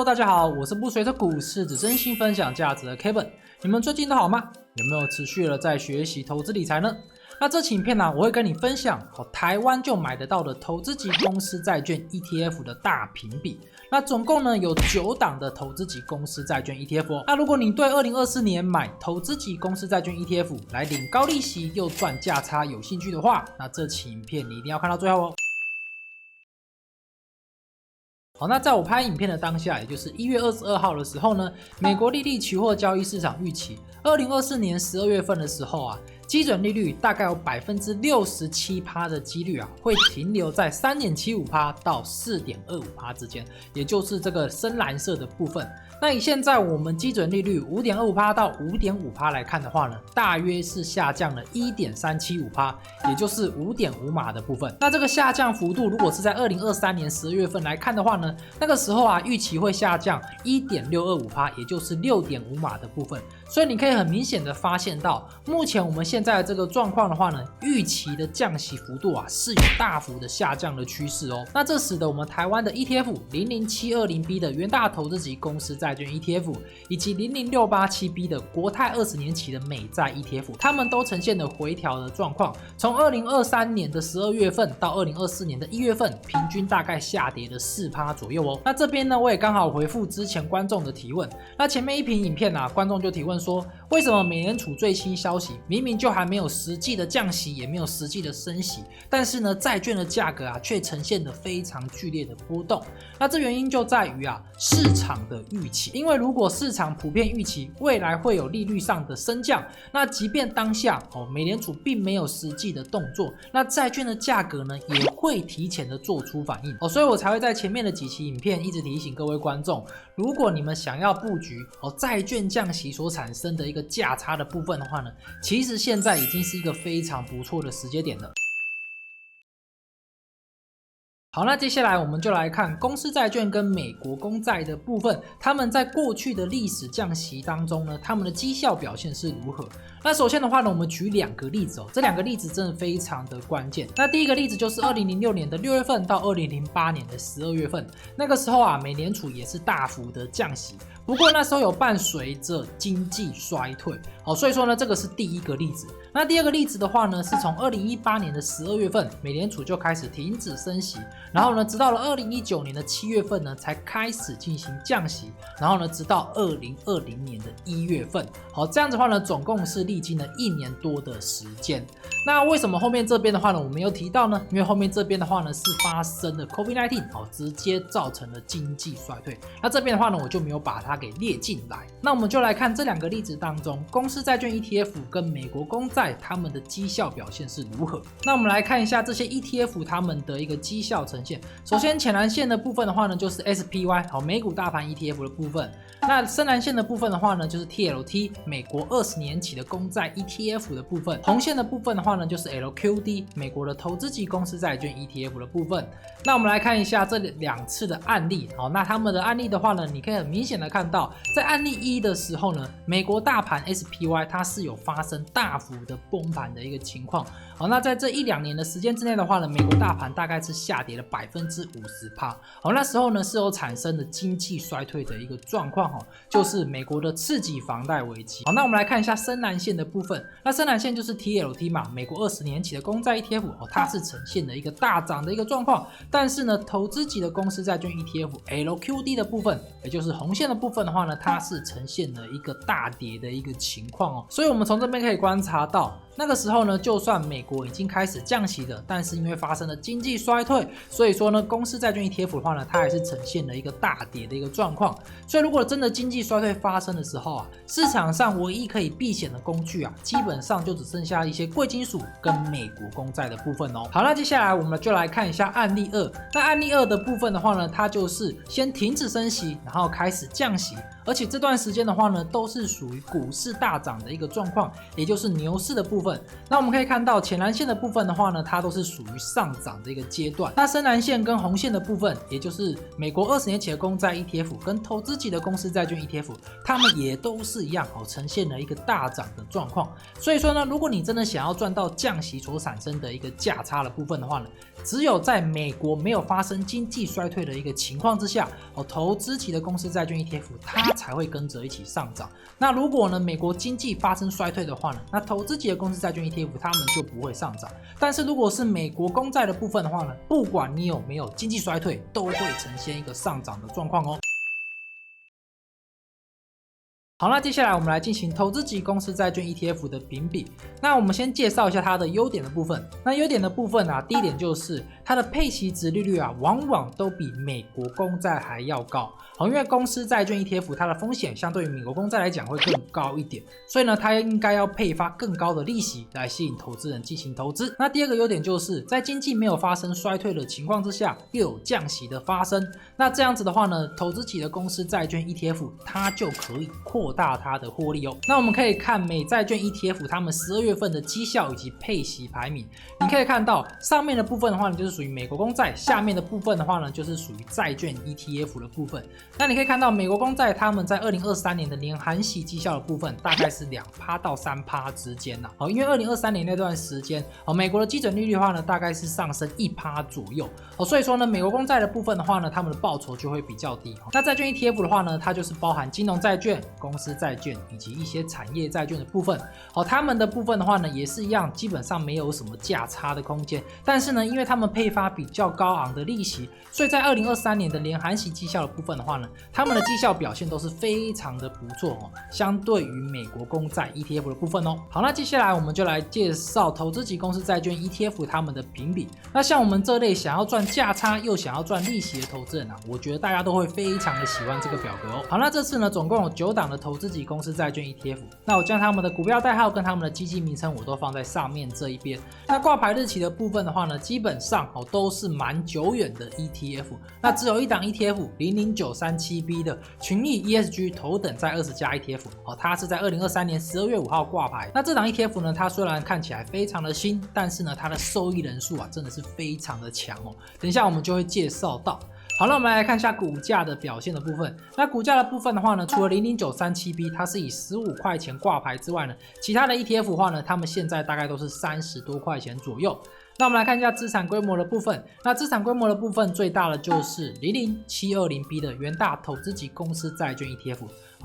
Hello， 大家好，我是不随着股市只真心分享价值的 Kevin。你们最近都好吗？有没有持续的在学习投资理财呢？那这期影片呢，我会跟你分享台湾就买得到的投资级公司债券 ETF 的大评比。那总共呢有9档的投资级公司债券 ETF 哦。那如果你对2024年买投资级公司债券 ETF 来领高利息又赚价差有兴趣的话，那这期影片你一定要看到最后哦。好，那在我拍影片的当下，也就是1月22号的时候呢，美国利率期货交易市场预期2024年12月份的时候啊，基准利率大概有67%的几率会停留在3.75%到4.25%之间，也就是这个深蓝色的部分。那以现在我们基准利率5.25%到5.5%来看的话呢，大约是下降了1.375%，也就是5.5码的部分。那这个下降幅度如果是在2023年12月份来看的话呢，那个时候预期会下降1.625%，也就是6.5码的部分。所以你可以很明显的发现到，目前我们现在的这个状况的话呢，预期的降息幅度是有大幅的下降的趋势哦。那这使得我们台湾的 ETF 00720B 的元大投资级公司债券 ETF 以及00687B 的国泰20年期的美债 ETF， 它们都呈现了回调的状况。从2023年的12月份到2024年的1月份，平均大概下跌了4%左右哦。那这边呢，我也刚好回复之前观众的提问。那前面一篇影片观众就提问说，为什么美联储最新消息明明就还没有实际的降息，也没有实际的升息，但是呢，债券的价格却呈现了非常剧烈的波动？那这原因就在于市场的预期。因为如果市场普遍预期未来会有利率上的升降，那即便当下美联储并没有实际的动作，那债券的价格呢也会提前的做出反应所以我才会在前面的几期影片一直提醒各位观众，如果你们想要布局债券降息所产生的一个价差的部分的话呢，其实现在已经是一个非常不错的时间点了。好，那接下来我们就来看公司债券跟美国公债的部分，他们在过去的历史降息当中呢，他们的绩效表现是如何？那首先的话呢，我们举2个例子这2个例子真的非常的关键。那第一个例子就是2006年的6月份到2008年的12月份，那个时候美联储也是大幅的降息，不过那时候有伴随着经济衰退所以说呢，这个是第一个例子。那第二个例子的话呢，是从2018年的12月份，美联储就开始停止升息，然后呢，直到了2019年的7月份呢，才开始进行降息，然后呢，直到2020年的1月份。好，这样子的话呢，总共是历经了1年多的时间。那为什么后面这边的话呢，我没有提到呢？因为后面这边的话呢，是发生了 COVID-19 直接造成了经济衰退。那这边的话呢，我就没有把它给列进来。那我们就来看这2个例子当中，公司债券 ETF 跟美国公债它们的绩效表现是如何。那我们来看一下这些 ETF 它们的一个绩效呈现。首先浅蓝线的部分的话呢，就是 SPY 美股大盘 ETF 的部分。那深蓝线的部分的话呢，就是 TLT 美国20年期的公债 ETF 的部分。红线的部分的话呢，就是 LQD 美国的投资级公司债券 ETF 的部分。那我们来看一下这2次的案例那他们的案例的话呢，你可以很明显的看到，在案例1的时候呢，美国大盘 SPY 它是有发生大幅的崩盘的一个情况那在这1-2年的时间之内的话呢，美国大盘大概是下跌了50%那时候呢是有产生了经济衰退的一个状况就是美国的次级房贷危机那我们来看一下深蓝线的部分。那深蓝线就是 TLT 美国20年期的公债 ETF 它是呈现了一个大涨的一个状况，但是呢，投资级的公司债券 ETF LQD 的部分，也就是红线的部分的话呢，它是呈现了一个大跌的一个情况所以我们从这边可以观察到，那个时候呢，就算美国已经开始降息了，但是因为发生了经济衰退，所以说呢，公司债券 ETF 的话呢，它还是呈现了一个大跌的一个状况。所以如果真的经济衰退发生的时候市场上唯一可以避险的工具基本上就只剩下一些贵金属跟美国公债的部分好，那接下来我们就来看一下案例2。那案例2的部分的话呢，它就是先停止升息，然后开始降息而且这段时间的话呢，都是属于股市大涨的一个状况，也就是牛市的部分。那我们可以看到浅蓝线的部分的话呢，它都是属于上涨的一个阶段。那深蓝线跟红线的部分，也就是美国20年期的公债 ETF 跟投资级的公司债券 ETF， 它们也都是一样呈现了一个大涨的状况。所以说呢，如果你真的想要赚到降息所产生的一个价差的部分的话呢，只有在美国没有发生经济衰退的一个情况之下，投资级的公司债券 ETF 它才会跟着一起上涨。那如果呢美国经济发生衰退的话呢，那投资级的公司债券 ETF 它们就不会上涨。但是如果是美国公债的部分的话呢，不管你有没有经济衰退，都会呈现一个上涨的状况哦。好，那接下来我们来进行投资级公司债券 ETF 的评比。那我们先介绍一下它的优点的部分。那优点的部分啊，第一点就是它的配息殖利率啊，往往都比美国公债还要高。因为公司债券 ETF 它的风险相对于美国公债来讲会更高一点，所以呢，它应该要配发更高的利息来吸引投资人进行投资。那第二个优点就是在经济没有发生衰退的情况之下，又有降息的发生。那这样子的话呢，投资级的公司债券 ETF 它就可以扩大它的获利哦。那我们可以看美债券 ETF 他们12月份的绩效以及配息排名，你可以看到上面的部分的话呢，就是属于美国公债，下面的部分的话呢，就是属于债券 ETF 的部分。那你可以看到美国公债他们在2023年的年含息绩效的部分大概是2%到3%之间呐。因为2023年那段时间美国的基准利率的话呢，大概是上升1%左右所以说呢，美国公债的部分的话呢，他们的报酬就会比较低。那债券 ETF 的话呢，它就是包含金融债券、公司债券以及一些产业债券的部分他们的部分的话呢，也是一样，基本上没有什么价差的空间。但是呢，因为他们配发比较高昂的利息，所以在2023年的年含息绩效的部分的话呢，他们的绩效表现都是非常的不错相对于美国公债 ETF 的部分好，那接下来我们就来介绍投资级公司债券 ETF 他们的评比。那像我们这类想要赚价差又想要赚利息的投资人我觉得大家都会非常的喜欢这个表格好，那这次呢，总共有9档的投资级公司债券 ETF。那我将他们的股票代号跟他们的基金名称我都放在上面这一边。那挂牌日期的部分的话呢，基本上都是蛮久远的 ETF。那只有一档 ETF 00937B 的群益 ESG 头等债20加 ETF 它是在2023年12月5号挂牌。那这档 ETF 呢，它虽然看起来非常的新，但是呢，它的受益人数真的是非常的强等一下我们就会介绍到。好，那我们来看一下股价的表现的部分。那股价的部分的话呢，除了00937B 它是以15块钱挂牌之外呢，其他的 ETF 的话呢，他们现在大概都是30多块钱左右。那我们来看一下资产规模的部分。那资产规模的部分最大的就是00720B 的元大投资级公司债券 ETF，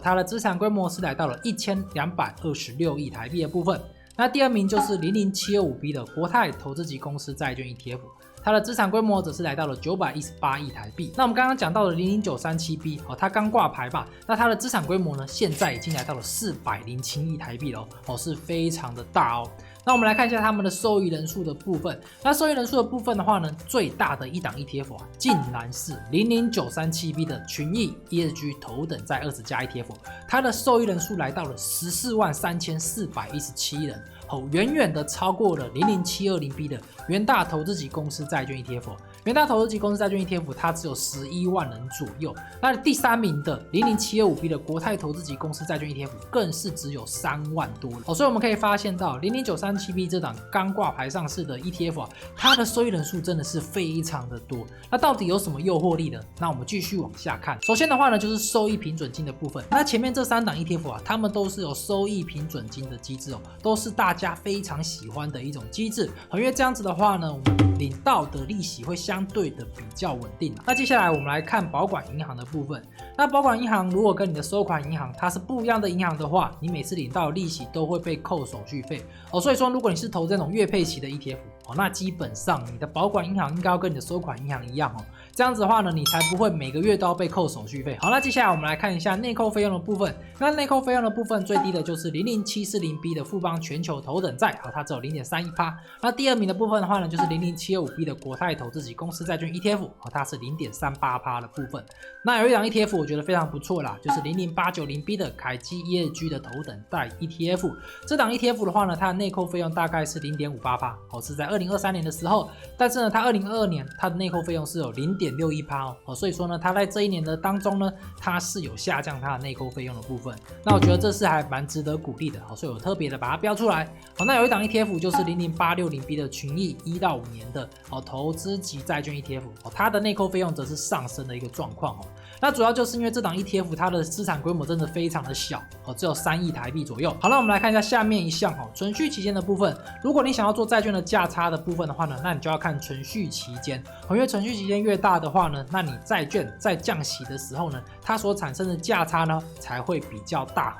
它的资产规模是来到了1226亿台币的部分。那第二名就是 00725B 的国泰投资级公司债券 ETF， 它的资产规模则是来到了918亿台币。那我们刚刚讲到的00937B，它刚挂牌吧，那它的资产规模呢，现在已经来到了407亿台币了是非常的大那我们来看一下他们的受益人数的部分。那受益人数的部分的话呢，最大的一档 ETF 竟然是00937B 的群益 ESG 头等债20加 ETF， 它的受益人数来到了143417人，远远的超过了00720B 的元大投资级公司债券 ETF。元大投资级公司债券 ETF 它只有11万人左右。那第3名的00725B 的国泰投资级公司债券 ETF 更是只有3万多人所以我们可以发现到00937B 这档刚挂牌上市的 ETF 它的收益人数真的是非常的多。那到底有什么诱惑力呢？那我们继续往下看。首先的话呢，就是收益平准金的部分。那前面这3档 ETF 它们都是有收益平准金的机制都是大家非常喜欢的一种机制因为这样子的话呢，我们领到的利息会相对的比较稳定那接下来我们来看保管银行的部分。那保管银行如果跟你的收款银行它是不一样的银行的话，你每次领到的利息都会被扣手续费所以说如果你是投这种月配息的 ETF那基本上你的保管银行应该要跟你的收款银行一样这样子的话呢，你才不会每个月都要被扣手续费。好，那接下来我们来看一下内扣费用的部分。那内扣费用的部分最低的就是00740B 的富邦全球头等债它只有 0.31%。那第2名的部分的话呢，就是00725B 的国泰投资级公司债券 ETF它是 0.38% 的部分。那有一档 ETF 我觉得非常不错啦，就是00890B 的凯基 ESG 的头等债 ETF。这档 ETF 的话呢，它的内扣费用大概是 0.58%是在2023年的时候，但是呢，它2022年它的内扣费用是有 0.5% 5.61%哦，所以说呢，它在这一年的当中呢，它是有下降它的内扣费用的部分。那我觉得这是还蛮值得鼓励的，所以我特别的把它标出来。好，那有一档 ETF 就是00860B 的群益1到5年的投资级债券 ETF，它的内扣费用则是上升的一个状况哦。那主要就是因为这档 ETF 它的资产规模真的非常的小只有3亿台币左右。好，那我们来看一下下面一项存续期间的部分。如果你想要做债券的价差的部分的话呢，那你就要看存续期间，因为存续期间越大的话呢，那你债券在降息的时候呢，它所产生的价差呢才会比较大。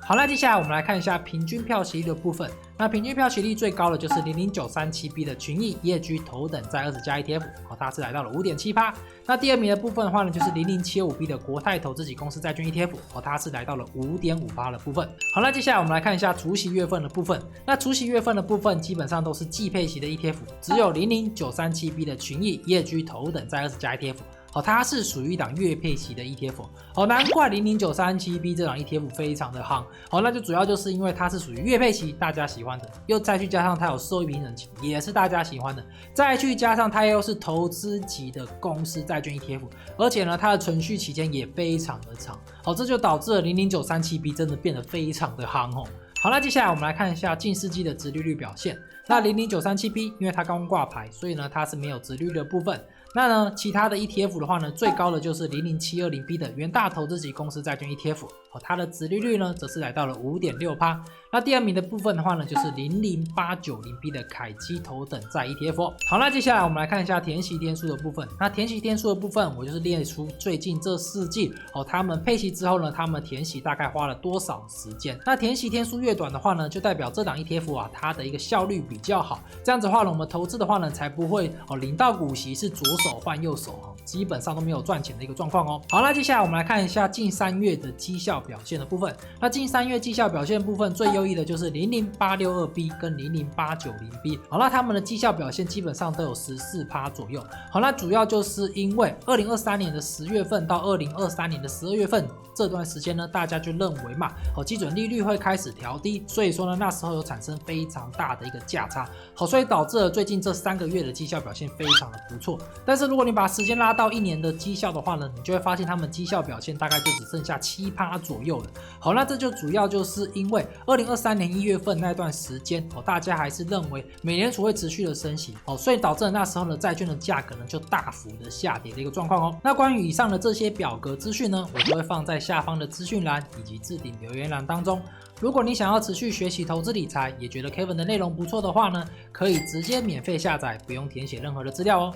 好，那接下来我们来看一下平均票息率的部分。那平均票息率最高的就是 00937B 的群益业居头等债20加 ETF，它是来到了 5.7%。那第二名的部分的话呢，就是 00725B 的国泰投资级公司债券 ETF，它是来到了 5.5% 的部分。好，那接下来我们来看一下除息月份的部分。那除息月份的部分基本上都是季配息的 ETF， 只有 00937B 的群益业居头等债20加 ETF。它是属于一档月配息的 ETF， 难怪00937B 这档 ETF 非常的夯，那就主要就是因为它是属于月配息，大家喜欢的，又再去加上它有收益平等期，也是大家喜欢的，再去加上它又是投资级的公司债券 ETF， 而且呢它的存续期间也非常的长，这就导致了00937B 真的变得非常的夯哦。好，那接下来我们来看一下近世纪的殖利率表现。那00937B 因为它刚挂牌，所以呢它是没有殖利率的部分。那呢，其他的 ETF 的话呢，最高的就是00720B 的元大投资级公司债券 ETF，它的殖利率呢，则是来到了 5.6%。那第二名的部分的话呢，就是 00890B 的凯基头等债 ETF。好，那接下来我们来看一下填息天数的部分。那填息天数的部分，我就是列出最近这4季他们配息之后呢，他们填息大概花了多少时间。那填息天数越短的话呢，就代表这档 ETF 它的一个效率比较好。这样子的话呢，我们投资的话呢，才不会领到股息是左手换右手基本上都没有赚钱的一个状况哦。好，那接下来我们来看一下近3月的绩效表现的部分。那近3月绩效表现的部分最优异的就是 00862B 跟 00890B。好，那他们的绩效表现基本上都有 14% 左右。好，那主要就是因为2023年的10月份到2023年的12月份这段时间呢，大家就认为嘛，基准利率会开始调低，所以说呢，那时候有产生非常大的一个价差。好，所以导致了最近这3个月的绩效表现非常的不错。但是如果你把时间拉到1年的绩效的话呢，你就会发现他们绩效表现大概就只剩下 7% 左右了。好，那这就主要就是因为2023年1月份那段时间大家还是认为美联储会持续的升息所以导致了那时候的债券的价格呢就大幅的下跌的一个状况那关于以上的这些表格资讯呢，我都会放在下方的资讯栏以及置顶留言栏当中。如果你想要持续学习投资理财，也觉得 Kevin 的内容不错的话呢，可以直接免费下载，不用填写任何的资料哦。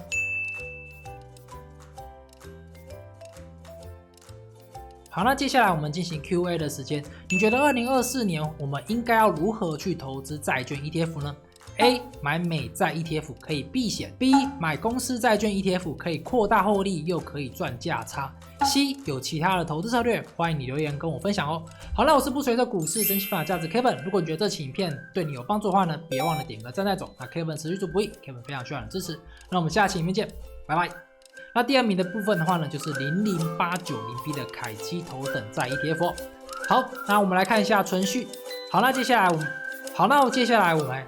好，那接下来我们进行 Q&A 的时间。你觉得2024年我们应该要如何去投资债券 ETF 呢？ A. 买美债 ETF 可以避险 B. 买公司债券 ETF 可以扩大获利又可以赚价差 C. 有其他的投资策略，欢迎你留言跟我分享哦。好，那我是不随着股市珍惜分享价值 Kevin。如果你觉得这期影片对你有帮助的话呢，别忘了点个赞再走。那 Kevin 持续做不易 ，Kevin 非常需要你的支持。那我们下期影片见，拜拜。那第2名的部分的话呢，就是 00890B 的凯基头等债 ETF。好，那我们来看一下存续。好，那接下来我们